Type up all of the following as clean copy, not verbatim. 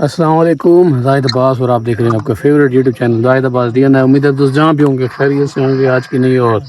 अस्सलाम वालेकुम, जाहिद अब्बास और आप देख रहे हैं आपका favourite YouTube channel Zahid Abbas दिया। उम्मीद है दोस्त जहाँ भी होंगे खैरियत से होंगे। आज की नई और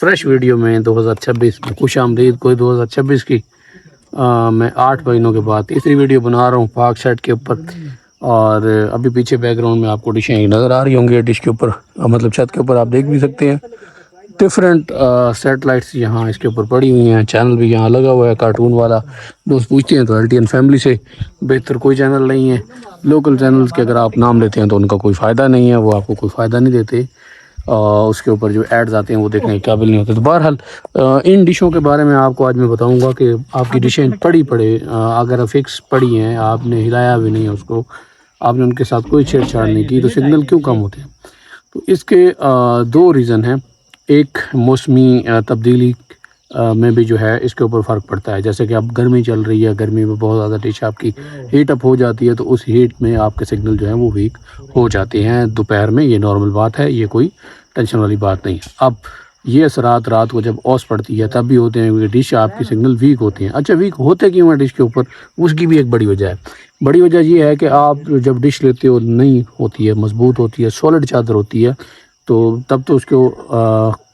फ्रेश वीडियो में 2026 में खुश आमदीद। कोई 2026 की मैं 8 महीनों के बाद तीसरी वीडियो बना रहा हूँ पाक सेट के ऊपर। और अभी पीछे बैकग्राउंड में आपको डिशें नज़र आ रही होंगी। डिश के ऊपर मतलब छत के ऊपर आप देख भी सकते हैं डिफरेंट सेटेलाइट्स यहाँ इसके ऊपर पड़ी हुई हैं। चैनल भी यहाँ लगा हुआ है कार्टून वाला। दोस्त पूछते हैं तो एलटीएन फैमिली से बेहतर कोई चैनल नहीं है। लोकल चैनल्स के अगर आप नाम लेते हैं तो उनका कोई फ़ायदा नहीं है, वो आपको कोई फ़ायदा नहीं देते। उसके ऊपर जो एड्स आते हैं वो देखने के काबिल नहीं होते। तो बहरहाल इन डिशों के बारे में आपको आज मैं बताऊंगा कि आपकी डिशें पड़ी पड़े अगर फिक्स पड़ी हैं, आपने हिलाया भी नहीं उसको, आपने उनके साथ कोई छेड़छाड़ नहीं की, तो सिग्नल क्यों कम होते हैं? तो इसके दो रीज़न हैं। एक मौसमी तब्दीली में भी जो है इसके ऊपर फ़र्क पड़ता है। जैसे कि अब गर्मी चल रही है, गर्मी में बहुत ज़्यादा डिश आपकी हीट अप हो जाती है, तो उस हीट में आपके सिग्नल जो है वो वीक हो जाते हैं दोपहर में। ये नॉर्मल बात है, ये कोई टेंशन वाली बात नहीं है। अब ये असरात रात को जब औस पड़ती है तब भी होते हैं, क्योंकि डिश आपकी सिग्नल वीक होते हैं। अच्छा, वीक होते क्यों हैं डिश के ऊपर? उसकी भी एक बड़ी वजह है। बड़ी वजह ये है कि आप जब डिश लेते हो नई होती है, मजबूत होती है, सॉलिड चादर होती है, तो तब तो उसको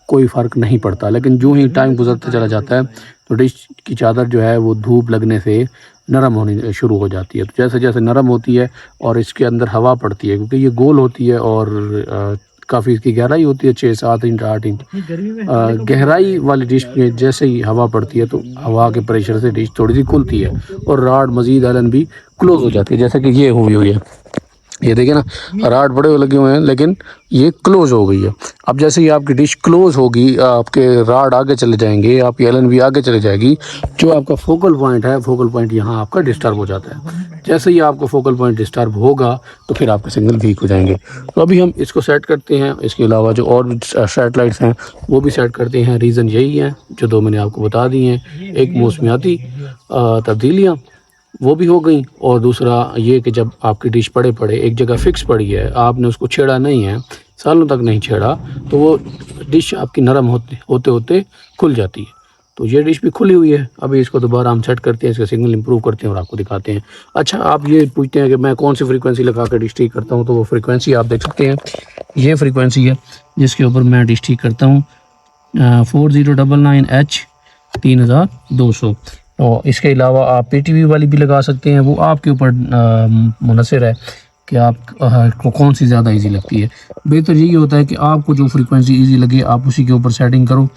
कोई फ़र्क नहीं पड़ता। लेकिन जो ही टाइम गुजरता चला जाता है तो डिश की चादर जो है वो धूप लगने से नरम होनी शुरू हो जाती है। तो जैसे जैसे नरम होती है और इसके अंदर हवा पड़ती है, क्योंकि ये गोल होती है और काफ़ी इसकी गहराई होती है 6-7 इंच 8 इंच गहराई वाली डिश में जैसे ही हवा पड़ती है तो हवा के प्रेशर से डिश थोड़ी सी खुलती है और राड मजीद एलन भी क्लोज हो जाती है। जैसे कि ये हुई है, ये देखिए ना, राड बड़े लगे हुए हैं लेकिन ये क्लोज हो गई है। अब जैसे ही आपकी डिश क्लोज होगी, आपके राड आगे चले जाएंगे, आपकी एलन भी आगे चले जाएगी, जो आपका फोकल पॉइंट है, फोकल पॉइंट यहाँ आपका डिस्टर्ब हो जाता है। जैसे ही आपका फोकल पॉइंट डिस्टर्ब होगा तो फिर आपके सिग्नल वीक हो जाएंगे। तो अभी हम इसको सेट करते हैं। इसके अलावा जो और भी सैटेलाइट्स हैं वो भी सेट करते हैं। रीज़न यही है जो दो मैंने आपको बता दी हैं। एक मौसमियाती तब्दीलियाँ वो भी हो गई, और दूसरा ये कि जब आपकी डिश पड़े पड़े एक जगह फिक्स पड़ी है, आपने उसको छेड़ा नहीं है, सालों तक नहीं छेड़ा, तो वो डिश आपकी नरम होते होते होते खुल जाती है। तो ये डिश भी खुली हुई है। अभी इसको दोबारा हम सेट करते हैं, इसका सिग्नल इंप्रूव करते हैं और आपको दिखाते हैं। अच्छा, आप ये पूछते हैं कि मैं कौन सी फ्रीक्वेंसी लगा कर डिश ठीक करता हूँ, तो वो फ्रीक्वेंसी आप देख सकते हैं। ये फ्रीक्वेंसी है जिसके ऊपर मैं डिश ठीक करता हूँ, 4099H 3200। और इसके अलावा आप PTV वाली भी लगा सकते हैं, वो आपके ऊपर मुनसर है कि आपको कौन सी ज़्यादा इजी लगती है। बेहतर यही होता है कि आपको जो फ्रीक्वेंसी इजी लगे आप उसी के ऊपर सेटिंग करो,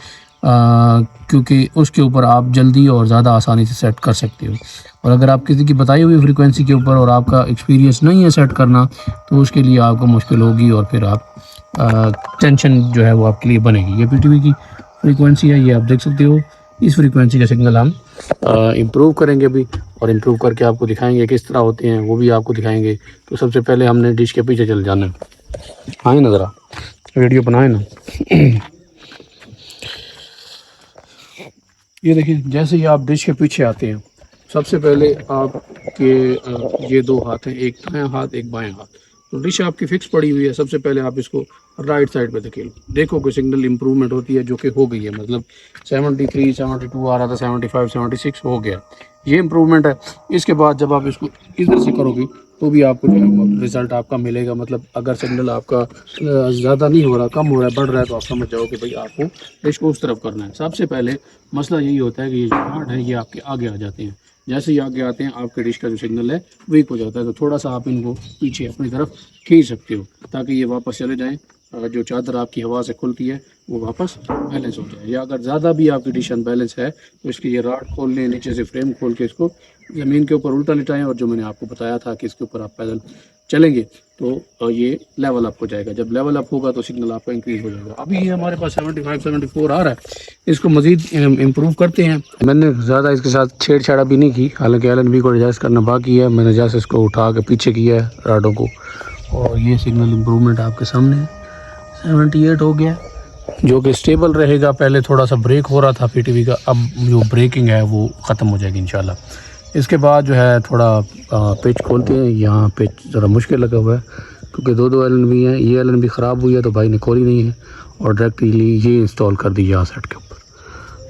क्योंकि उसके ऊपर आप जल्दी और ज़्यादा आसानी से सेट कर सकते हो। और अगर आप किसी की बताई हुई फ्रीक्वेंसी के ऊपर और आपका एक्सपीरियंस नहीं है सेट करना, तो उसके लिए आपको मुश्किल होगी और फिर आप टेंशन जो है वो आपके लिए बनेगी। ये PTV की फ्रीक्वेंसी है, ये आप देख सकते हो। इस फ्रीक्वेंसी का सिग्नल हम इम्प्रूव करेंगे अभी, और इम्प्रूव करके आपको दिखाएंगे किस तरह होते हैं, वो भी आपको दिखाएंगे। तो सबसे पहले हमने डिश के पीछे चले जाना है। आए ना, ज़रा वीडियो बनाए ना। ये देखिए, जैसे ही आप डिश के पीछे आते हैं, सबसे पहले आपके ये दो हाथ हैं, एक दायां हाथ एक बायां हाथ। तो डिश आपकी फिक्स पड़ी हुई है। सबसे पहले आप इसको राइट साइड पे धकेलो, देखो कि सिग्नल इंप्रूवमेंट होती है, जो कि हो गई है। मतलब 73 72 आ रहा था, 75 76 हो गया, ये इंप्रूवमेंट है। इसके बाद जब आप इसको इधर से करोगे तो भी आपको जो है रिजल्ट आपका मिलेगा। मतलब अगर सिग्नल आपका ज़्यादा नहीं हो रहा, कम हो रहा है, बढ़ रहा है, तो आप समझ जाओ कि भाई आपको डिश को उस तरफ करना है। सबसे पहले मसला यही होता है कि ये जो हार्ड है ये आपके आगे आ जाते हैं। जैसे ही आगे आते हैं आपके डिश का जो सिग्नल है वीक हो जाता है। तो थोड़ा सा आप इनको पीछे अपनी तरफ खींच सकते हो ताकि ये वापस चले जाएं। जो चादर आपकी हवा से खुलती है वो वापस बैलेंस हो जाए। या अगर ज़्यादा भी आपकी डिश अनबैलेंस है तो इसकी ये राड खोल लें, नीचे से फ्रेम खोल के इसको ज़मीन के ऊपर उल्टा लिटाएं, और जो मैंने आपको बताया था कि इसके ऊपर आप पैदल चलेंगे तो ये लेवल अप हो जाएगा। जब लेवल अप होगा तो सिग्नल आपका इंक्रीज़ हो जाएगा। अभी ये हमारे पास 75 74 आ रहा है। इसको मज़ीद इम्प्रूव करते हैं। मैंने ज़्यादा इसके साथ छेड़छाड़ भी नहीं की, हालांकि LNB को एडजस्ट करना बाकी है। मैंने जैसे इसको उठा के पीछे किया है राडों को, और ये सिग्नल इम्प्रूवमेंट आपके सामने है। 78 हो गया, जो कि स्टेबल रहेगा। पहले थोड़ा सा ब्रेक हो रहा था PTV का, अब जो ब्रेकिंग है वो ख़त्म हो जाएगी इंशाल्लाह। इसके बाद जो है थोड़ा पिच खोलते हैं। यहाँ पिच ज़रा मुश्किल लगा हुआ है क्योंकि दो LNB हैं। ये LNB ख़राब हुई है तो भाई ने खोली नहीं है और डायरेक्टली ये इंस्टॉल कर दी यहाँ सेट के ऊपर।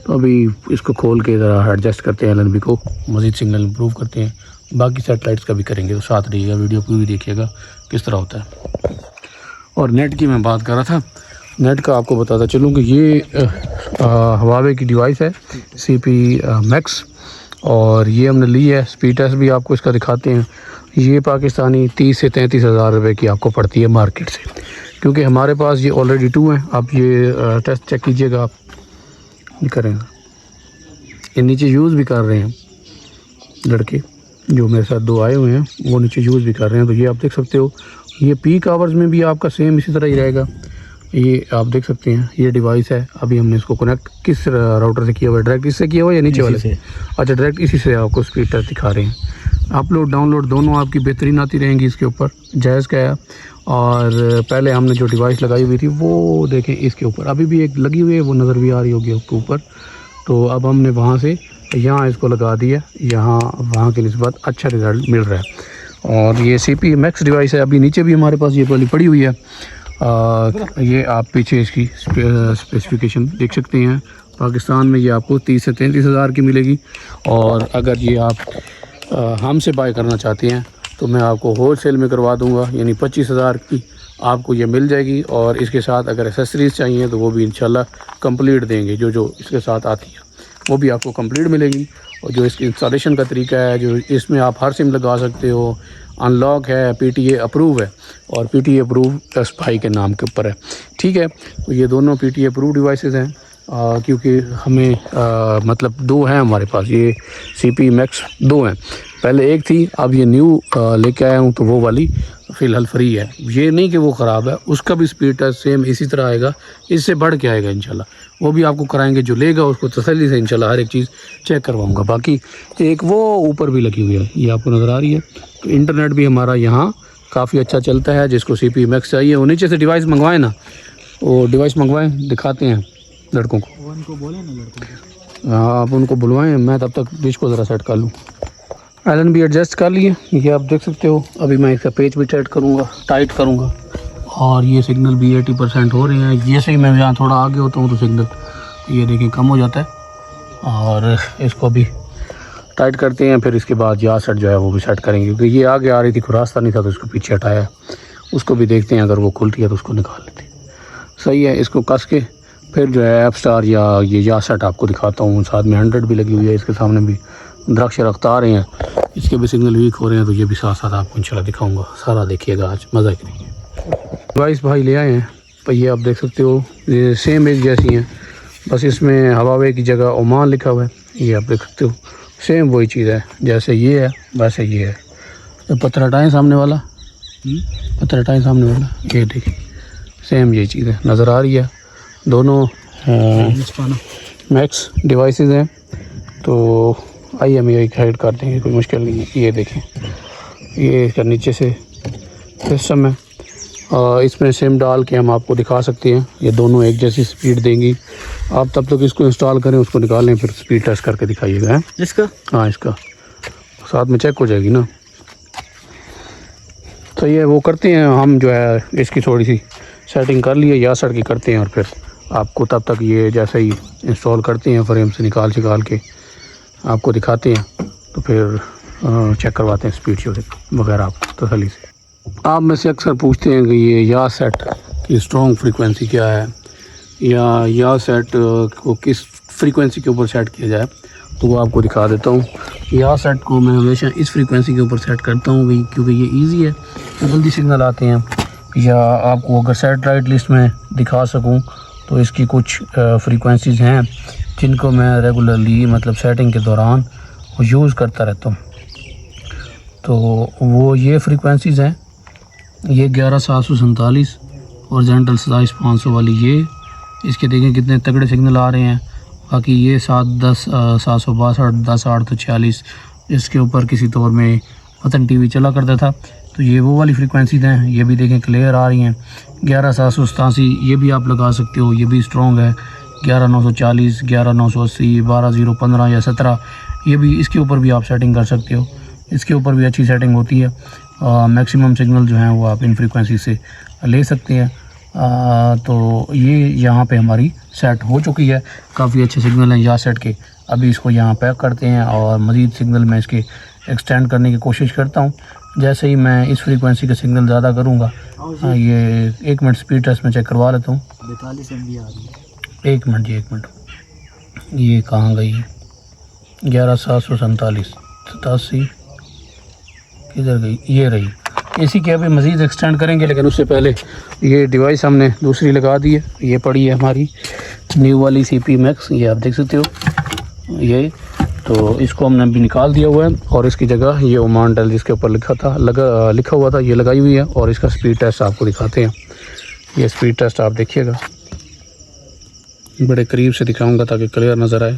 तो अभी इसको खोल के ज़रा एडजस्ट करते हैं LNB को, मज़ीद सिग्नल इम्प्रूव करते हैं। बाकी सैटेलाइट्स का भी करेंगे, तो साथ रहिएगा, वीडियो पूरी देखिएगा किस तरह होता है। और नेट की मैं बात कर रहा था, नेट का आपको बताता चलूँ कि ये हवावे की डिवाइस है CP मैक्स, और ये हमने ली है। स्पीड टेस्ट भी आपको इसका दिखाते हैं। ये पाकिस्तानी 30 से 33 हज़ार रुपये की आपको पड़ती है मार्केट से, क्योंकि हमारे पास ये ऑलरेडी 2 हैं। आप ये टेस्ट चेक कीजिएगा, आप करेंगे, ये नीचे यूज़ भी कर रहे हैं लड़के जो मेरे साथ 2 आए हुए हैं, वो नीचे यूज़ भी कर रहे हैं। तो ये आप देख सकते हो, ये पीक आवर्स में भी आपका सेम इसी तरह ही रहेगा। ये आप देख सकते हैं, ये डिवाइस है। अभी हमने इसको कनेक्ट किस राउटर से किया हुआ है, डायरेक्ट इससे किया हुआ है या नीचे वाले से? अच्छा, डायरेक्ट इसी से आपको स्पीड टेस्ट दिखा रहे हैं। अपलोड डाउनलोड दोनों आपकी बेहतरीन आती रहेंगी इसके ऊपर, जायज़ का है। और पहले हमने जो डिवाइस लगाई हुई थी वो देखें, इसके ऊपर अभी भी एक लगी हुई है, वो नज़र भी आ रही होगी आपके ऊपर। तो अब हमने वहाँ से यहाँ इसको लगा दिया, यहाँ वहाँ की निस्बत अच्छा रिज़ल्ट मिल रहा है। और ये CP मैक्स डिवाइस है। अभी नीचे भी हमारे पास ये वाली पड़ी हुई है। ये आप पीछे इसकी स्पेसिफिकेशन देख सकते हैं। पाकिस्तान में ये आपको 30 से 33 हज़ार की मिलेगी। और अगर ये आप हमसे बाय करना चाहते हैं तो मैं आपको होल सेल में करवा दूंगा, यानी 25 हज़ार की आपको ये मिल जाएगी। और इसके साथ अगर एसेसरीज़ चाहिए तो वो भी इंशाल्लाह कंप्लीट देंगे, जो इसके साथ आती है वो भी आपको कंप्लीट मिलेगी। और जो इसकी इंस्टॉलेशन का तरीका है, जो इसमें आप हर सिम लगा सकते हो, अनलॉक है, PTA अप्रूव है, और PTA अप्रूव प्लस भाई के नाम के ऊपर है। ठीक है, तो ये दोनों PTA अप्रूव डिवाइसेस हैं। क्योंकि हमें मतलब 2 हैं हमारे पास, ये CP मैक्स 2 हैं। पहले एक थी, अब ये न्यू लेके आया हूँ, तो वो वाली फ़िलहाल फ्री है। ये नहीं कि वो ख़राब है, उसका भी स्पीड टेस्ट सेम इसी तरह आएगा, इससे बढ़ के आएगा इंशाल्लाह। वो भी आपको कराएंगे, जो लेगा उसको तसल्ली से इंशाल्लाह हर एक चीज़ चेक करवाऊँगा। बाकी एक वो ऊपर भी लगी हुई है, ये आपको नज़र आ रही है। तो इंटरनेट भी हमारा यहाँ काफ़ी अच्छा चलता है। जिसको CP मैक्स चाहिए वो नीचे से डिवाइस मंगवाएं ना, वो डिवाइस मंगवाएं, दिखाते हैं लड़कों को। उनको बोले ना लड़कों को, हाँ आप उनको बुलवाएं, मैं तब तक डिश को ज़रा सेट कर लूँ। आयरन भी एडजस्ट कर लिए, ये आप देख सकते हो। अभी मैं इसका पेज भी टाइट करूँगा। और ये सिग्नल भी 80% हो रहे हैं। जैसे ही मैं यहाँ थोड़ा आगे होता हूँ तो सिग्नल ये देखिए कम हो जाता है। और इसको भी टाइट करते हैं, फिर इसके बाद यहाँ सेट जो है वो भी सेट करेंगे, क्योंकि ये आगे आ रही थी, कोई रास्ता नहीं था तो इसको पीछे हटाया। उसको भी देखते हैं, अगर वो खुलती है तो उसको निकाल लेते हैं। सही है, इसको कस के फिर जो है ऐप स्टार या ये या सेट आपको दिखाता हूँ। साथ में 100 भी लगी हुई है, इसके सामने भी दरख्त रखता आ रहे हैं, इसके भी सिग्नल वीक हो रहे हैं, तो ये भी साथ साथ आपको इंशाल्लाह दिखाऊंगा। सारा देखिएगा, आज मज़ा करेंगे। डिवाइस भाई ले आए हैं, तो ये आप देख सकते हो, ये सेम एक जैसी हैं, बस इसमें हवावे की जगह ओमान लिखा हुआ है। ये आप देख सकते हो, सेम वही चीज़ है, जैसे ये है वैसे ये है। तो पत्थर हटाएँ सामने वाला, पत्थर हटाएँ सामने वाला, ये देखिए सेम ये चीज़ है, नज़र आ रही है। दोनों मैक्स डिवाइसेस हैं। तो आइए हम ये हाइड कर देंगे, कोई मुश्किल नहीं है। ये देखें, ये इसका नीचे से सिस्टम है, इसमें सिम डाल के हम आपको दिखा सकते हैं। ये दोनों एक जैसी स्पीड देंगी। आप तब तक इसको इंस्टॉल करें, उसको निकालें, फिर स्पीड टेस्ट करके दिखाइएगा। इसका हाँ, इसका साथ में चेक हो जाएगी ना। तो ये वो करते हैं हम, जो है इसकी थोड़ी सी सेटिंग कर लिए, या सेट की करते हैं, और फिर आपको तब तक ये जैसे ही इंस्टॉल करते हैं फ्रेम से निकाल के आपको दिखाते हैं, तो फिर चेक करवाते हैं स्पीड वगैरह आपको तसल्ली से। आप में से अक्सर पूछते हैं कि ये या सेट की स्ट्रॉन्ग फ्रीक्वेंसी क्या है, या सेट को किस फ्रीक्वेंसी के ऊपर सेट किया जाए, तो वो आपको दिखा देता हूँ। या सेट को मैं हमेशा इस फ्रीक्वेंसी के ऊपर सेट करता हूँ भाई, क्योंकि ये ईजी है, जल्दी सिग्नल आते हैं। या आपको अगर सैटेलाइट लिस्ट में दिखा सकूँ तो इसकी कुछ फ्रीक्वेंसीज़ हैं जिनको मैं रेगुलरली, मतलब सेटिंग के दौरान यूज़ करता रहता हूँ। तो वो ये फ्रीक्वेंसीज़ हैं, ये 11747 और जेंटल 27500 वाली, ये इसके देखें कितने तगड़े सिग्नल आ रहे हैं। बाकी ये 710 762 10 846, इसके ऊपर किसी दौर में वतन TV चला करता था, तो ये वो वाली फ्रीक्वेंसीज़ हैं। ये भी देखें क्लियर आ रही हैं। 11787 ये भी आप लगा सकते हो, ये भी स्ट्रॉन्ग है। 11940, 11980, 12015 या 17, ये भी, इसके ऊपर भी आप सेटिंग कर सकते हो। इसके ऊपर भी अच्छी सेटिंग होती है। मैक्सिमम सिग्नल जो हैं वो आप इन फ्रीक्वेंसी से ले सकते हैं। तो ये यहाँ पे हमारी सेट हो चुकी है, काफ़ी अच्छे सिग्नल हैं या सेट के। अभी इसको यहाँ पैक करते हैं और मज़ीद सिग्नल मैं इसके एक्सटेंड करने की कोशिश करता हूँ। जैसे ही मैं इस फ्रीक्वेंसी का सिग्नल ज़्यादा करूँगा, ये 1 मिनट स्पीड टेस्ट में चेक करवा लेता हूँ। 42 MB आ रही है। 1 मिनट जी, 1 मिनट। ये कहाँ गई? 11747 87 किधर गई? ये रही। इसी के अभी मज़ीद एक्सटेंड करेंगे, लेकिन उससे पहले ये डिवाइस हमने दूसरी लगा दी है। ये पड़ी है हमारी न्यू वाली CP Max, ये आप देख सकते हो। ये तो इसको हमने अभी निकाल दिया हुआ है और इसकी जगह ये ओमान टेल जिसके ऊपर लिखा हुआ था ये लगाई हुई है। और इसका स्पीड टेस्ट आपको दिखाते हैं। ये स्पीड टेस्ट आप देखिएगा, बड़े करीब से दिखाऊंगा ताकि क्लियर नज़र आए।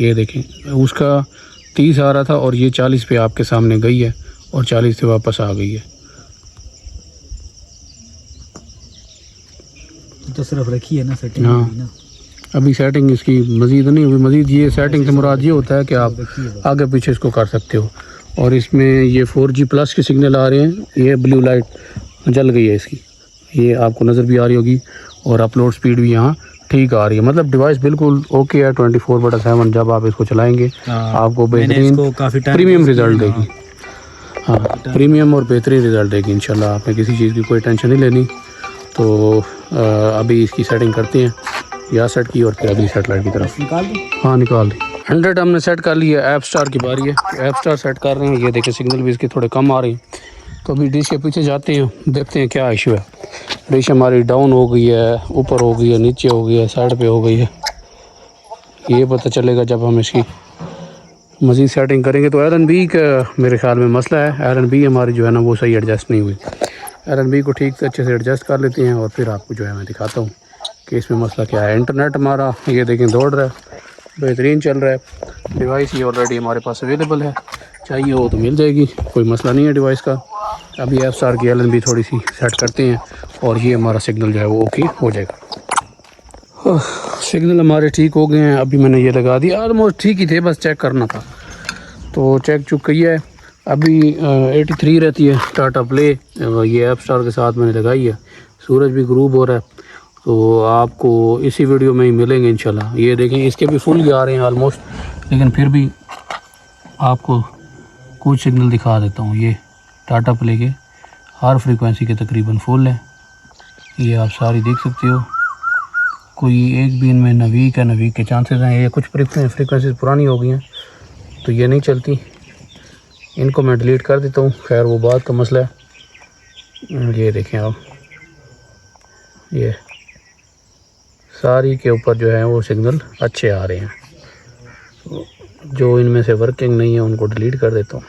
ये देखें, उसका 30 आ रहा था और ये 40 पे आपके सामने गई है और 40 से वापस आ गई है। तो सिर्फ रखी है ना सेटिंग हाँ। ना, अभी सेटिंग इसकी मज़ीद नहीं हुई। मज़ीद ये सेटिंग से मुराद ये होता है कि आप आगे पीछे इसको कर सकते हो। और इसमें ये 4G प्लस के सिग्नल आ रहे हैं। ये ब्लू लाइट जल गई है इसकी, ये आपको नज़र भी आ रही होगी। और अपलोड स्पीड भी यहाँ ठीक आ रही है। मतलब डिवाइस बिल्कुल ओके है 24/7। जब आप इसको चलाएंगे आपको बेहतरीन प्रीमियम रिज़ल्ट देगी। हाँ, प्रीमियम और बेहतरीन रिज़ल्ट देगी इंशाल्लाह। आपने किसी चीज़ की कोई टेंशन नहीं लेनी। तो अभी इसकी सेटिंग करते हैं। या सेट की और फिर अगली सेटेलाइट की तरफ निकाल दो। हाँ, निकाल दी। 100 हमने सेट कर लिया। ऐप स्टार की बारी है। ऐप स्टार सेट कर रहे हैं। ये देखें, सिग्नल भी इसके थोड़े कम आ रहे हैं। तो अभी डिश के पीछे जाते हैं, देखते हैं क्या इशू है। डिश हमारी डाउन हो गई है, ऊपर हो गई है, नीचे हो गई है, साइड पे हो गई है। ये पता चलेगा जब हम इसकी मज़ीद सेटिंग करेंगे। तो LNB का मेरे ख्याल में मसला है। LNB हमारी जो है ना वो सही एडजस्ट नहीं हुई। LNB को ठीक से अच्छे से एडजस्ट कर लेते हैं और फिर आपको जो है मैं दिखाता हूँ कि इसमें मसला क्या है। इंटरनेट हमारा ये देखें दौड़ रहा है, बेहतरीन चल रहा है। डिवाइस ये ऑलरेडी हमारे पास अवेलेबल है, चाहिए हो तो मिल जाएगी, कोई मसला नहीं है डिवाइस का। अभी ऐप स्टार की LNB थोड़ी सी सेट करते हैं और ये हमारा सिग्नल जो है वो ओके हो जाएगा। सिग्नल हमारे ठीक हो गए हैं। अभी मैंने ये लगा दिया, ऑलमोस्ट ठीक ही थे, बस चेक करना था तो चेक चुक किया है। अभी 83 रहती है टाटा प्ले, ये ऐप स्टार के साथ मैंने लगाई है। सूरज भी ग्रूब हो रहा है, तो आपको इसी वीडियो में ही मिलेंगे इंशाल्लाह। ये देखें, इसके भी फुल आ रहे हैं ऑलमोस्ट, लेकिन फिर भी आपको कुछ सिग्नल दिखा देता हूँ। ये टाटा प्ले के हर फ्रीक्वेंसी के तकरीबन फुल है। ये आप सारी देख सकते हो, कोई एक भी इनमें न वीक है न वीक के चांसेस हैं। ये कुछ फ्रीक्वेंसीज पुरानी हो गई हैं तो ये नहीं चलती, इनको मैं डिलीट कर देता हूँ। खैर वो बात का मसला है। ये देखें आप, ये सारी के ऊपर जो है वो सिग्नल अच्छे आ रहे हैं। तो जो इनमें से वर्किंग नहीं है उनको डिलीट कर देता हूँ।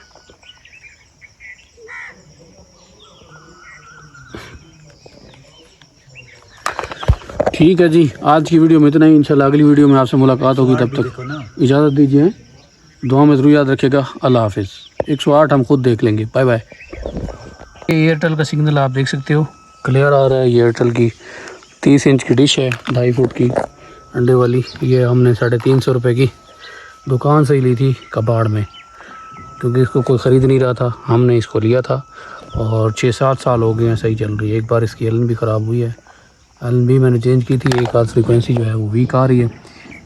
ठीक है जी, आज की वीडियो में इतना ही। इंशाल्लाह अगली वीडियो में आपसे मुलाकात होगी। तब तक इजाज़त दीजिए, दुआ में ज़रूर याद रखिएगा। अल्लाह हाफिज़। 108 हम खुद देख लेंगे। Bye bye. ये एयरटेल का सिग्नल आप देख सकते हो, क्लियर आ रहा है। ये एयरटेल की 30 इंच की डिश है, 2.5 फुट की अंडे वाली। ये हमने 350 रुपये की दुकान से ही ली थी कबाड़ में, क्योंकि इसको कोई ख़रीद नहीं रहा था। हमने इसको लिया था और 6-7 साल हो गए हैं, सही चल रही है। एक बार इसकी LNB ख़राब हुई है, LNB मैंने चेंज की थी। एक आध फ्रीक्वेंसी जो है वो वीक आ रही है,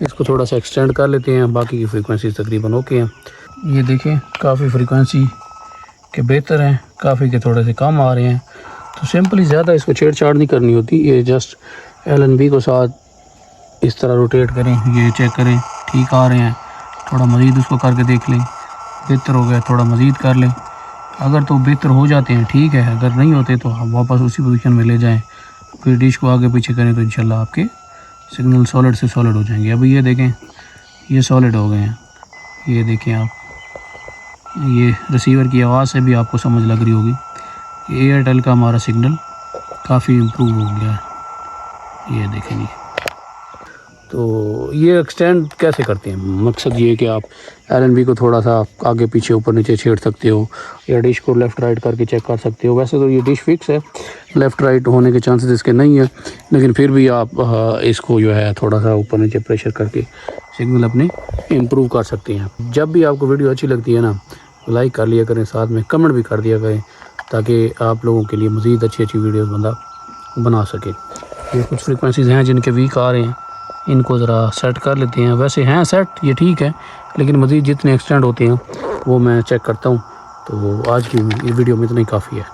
इसको थोड़ा सा एक्सटेंड कर लेते हैं। बाकी की फ्रीक्वेंसी तकरीबन ओके हैं। ये देखें, काफ़ी फ्रीक्वेंसी के बेहतर हैं, काफ़ी के थोड़े से कम आ रहे हैं। तो सिंपली ज़्यादा इसको छेड़छाड़ नहीं करनी होती। ये जस्ट LNB को साथ इस तरह रोटेट करें, ये चेक करें ठीक आ रहे हैं, थोड़ा मज़ीद उसको करके देख लें, बेहतर हो गया थोड़ा मज़ीद कर लें। अगर तो बेहतर हो जाते हैं ठीक है, अगर नहीं होते तो हम वापस उसी पोजीशन में ले जाएं, फिर डिश को आगे पीछे करें तो इंशाल्लाह आपके सिग्नल सॉलिड से सॉलिड हो जाएंगे। अभी ये देखें, ये सॉलिड हो गए हैं। ये देखें आप, ये रिसीवर की आवाज़ से भी आपको समझ लग रही होगी एयरटेल का हमारा सिग्नल काफ़ी इम्प्रूव हो गया है। ये देखेंगे। तो ये एक्सटेंड कैसे करते हैं, मकसद ये है कि आप LNB को थोड़ा सा आगे पीछे ऊपर नीचे छेड़ सकते हो, या डिश को लेफ़्ट राइट करके चेक कर सकते हो। वैसे तो ये डिश फिक्स है, लेफ़्ट राइट होने के चांसेस इसके नहीं है, लेकिन फिर भी आप इसको जो है थोड़ा सा ऊपर नीचे प्रेशर करके सिग्नल अपने इम्प्रूव कर सकते हैं। जब भी आपको वीडियो अच्छी लगती है ना, लाइक कर लिया करें, साथ में कमेंट भी कर दिया करें, ताकि आप लोगों के लिए मज़ीद अच्छी वीडियोज़ बंदा बना सके। ये कुछ फ्रीक्वेंसीज़ हैं जिनके वीक आ रहे हैं, इनको ज़रा सेट कर लेते हैं। वैसे हैं सेट, ये ठीक है, लेकिन मज़ीद जितने एक्सटेंड होते हैं वो मैं चेक करता हूँ। तो आज की वीडियो में इतना ही काफ़ी है।